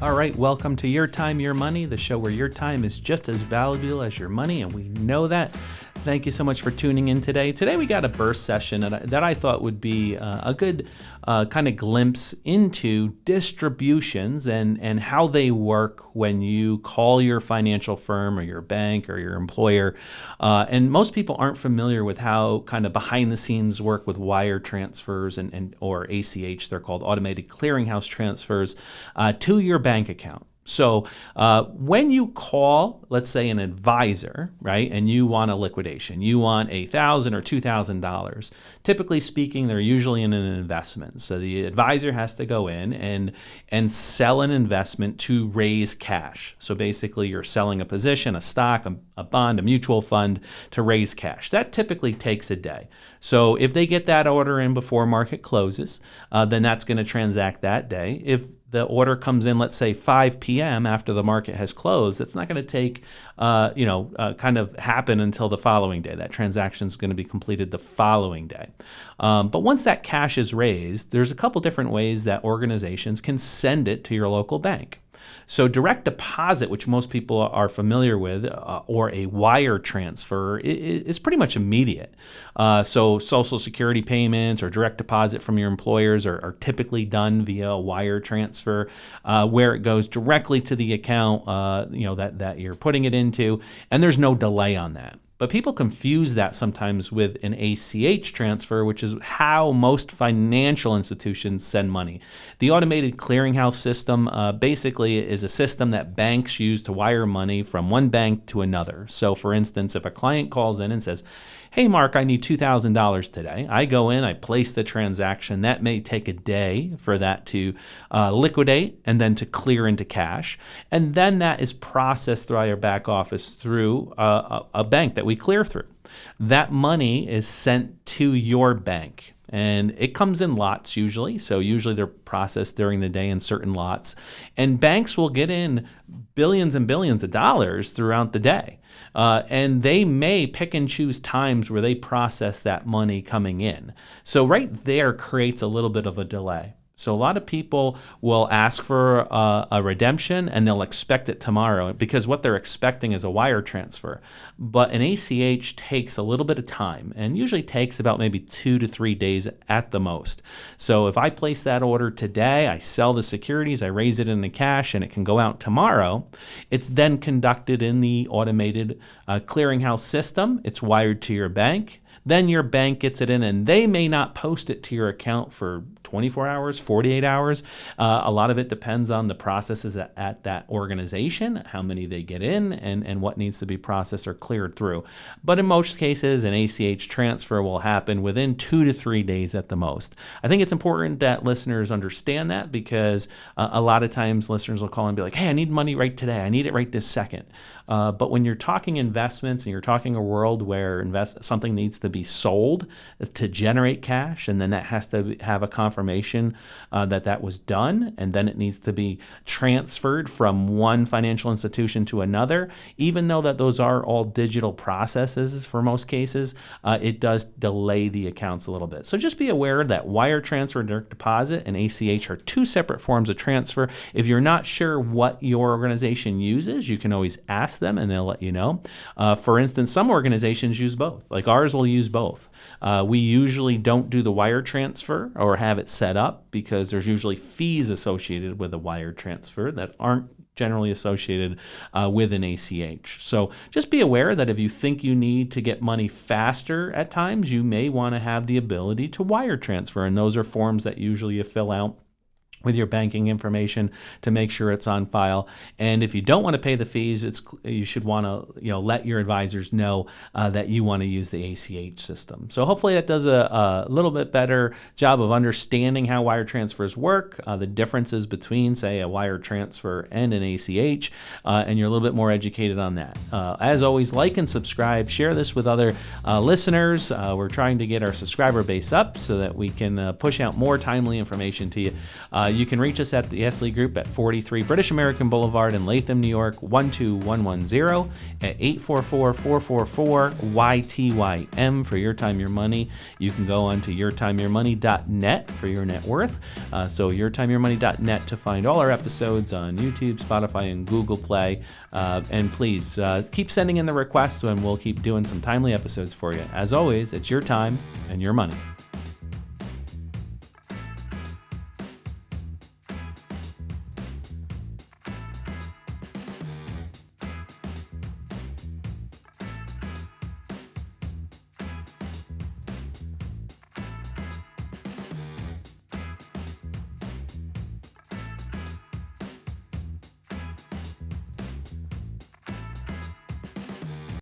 All right, welcome to Your Time, Your Money, the show where your time is just as valuable as your money, and we know that. Thank you so much for tuning in today. Today we got a burst session that I thought would be a good kind of glimpse into distributions and how they work when you call your financial firm or your bank or your employer. And most people aren't familiar with how kind of behind the scenes work with wire transfers and or ACH, they're called automated clearinghouse transfers, to your bank account. So when you call, let's say, an advisor, right, and you want a liquidation, you want $1,000 or $2,000, typically speaking, they're usually in an investment. So the advisor has to go in and sell an investment to raise cash. So basically, you're selling a position, a stock, a bond, a mutual fund to raise cash. That typically takes a day. So if they get that order in before market closes, then that's going to transact that day. If the order comes in, let's say 5 p.m. after the market has closed, it's not going to take, kind of happen until the following day. That transaction is going to be completed the following day. But once that cash is raised, there's a couple different ways that organizations can send it to your local bank. So direct deposit, which most people are familiar with, or a wire transfer, is pretty much immediate. So Social Security payments or direct deposit from your employers are typically done via a wire transfer, where it goes directly to the account that you're putting it into, and there's no delay on that. But people confuse that sometimes with an ACH transfer, which is how most financial institutions send money. The automated clearinghouse system basically is a system that banks use to wire money from one bank to another. So for instance, if a client calls in and says, "Hey, Mark, I need $2,000 today." I go in, I place the transaction. That may take a day for that to liquidate and then to clear into cash. And then that is processed through our back office through a bank that we clear through. That money is sent to your bank. And it comes in lots usually. So usually they're processed during the day in certain lots. And banks will get in billions and billions of dollars throughout the day. And they may pick and choose times where they process that money coming in. So right there creates a little bit of a delay. So a lot of people will ask for a redemption and they'll expect it tomorrow because what they're expecting is a wire transfer. But an ACH takes a little bit of time and usually takes about maybe 2 to 3 days at the most. So if I place that order today, I sell the securities, I raise it into cash, and it can go out tomorrow, it's then conducted in the automated clearinghouse system. It's wired to your bank. Then your bank gets it in, and they may not post it to your account for 24 hours, 48 hours. A lot of it depends on the processes at that organization, how many they get in, and what needs to be processed or cleared through. But in most cases, an ACH transfer will happen within 2 to 3 days at the most. I think it's important that listeners understand that because a lot of times listeners will call and be like, "Hey, I need money right today. I need it right this second." But when you're talking investments and you're talking a world where something needs to be sold to generate cash, and then that has to have a confirmation that was done, and then it needs to be transferred from one financial institution to another, even though that those are all digital processes for most cases, it does delay the accounts a little bit. So just be aware that wire transfer, direct deposit, and ACH are two separate forms of transfer. If you're not sure what your organization uses, you can always ask them and they'll let you know. For instance, some organizations use both. Like ours will use both. We usually don't do the wire transfer or have it set up because there's usually fees associated with a wire transfer that aren't generally associated with an ACH. So just be aware that if you think you need to get money faster at times, you may want to have the ability to wire transfer. And those are forms that usually you fill out with your banking information to make sure it's on file. And if you don't want to pay the fees, you should want to let your advisors know that you want to use the ACH system. So hopefully that does a little bit better job of understanding how wire transfers work, the differences between, say, a wire transfer and an ACH, and you're a little bit more educated on that. As always, like and subscribe, share this with other listeners. We're trying to get our subscriber base up so that we can push out more timely information to you. You can reach us at the Esslie Group at 43 British American Boulevard in Latham, New York, 12110 at 844-444-YTYM for Your Time, Your Money. You can go on to yourtimeyourmoney.net for your net worth. So yourtimeyourmoney.net to find all our episodes on YouTube, Spotify, and Google Play. And please keep sending in the requests, and we'll keep doing some timely episodes for you. As always, it's your time and your money.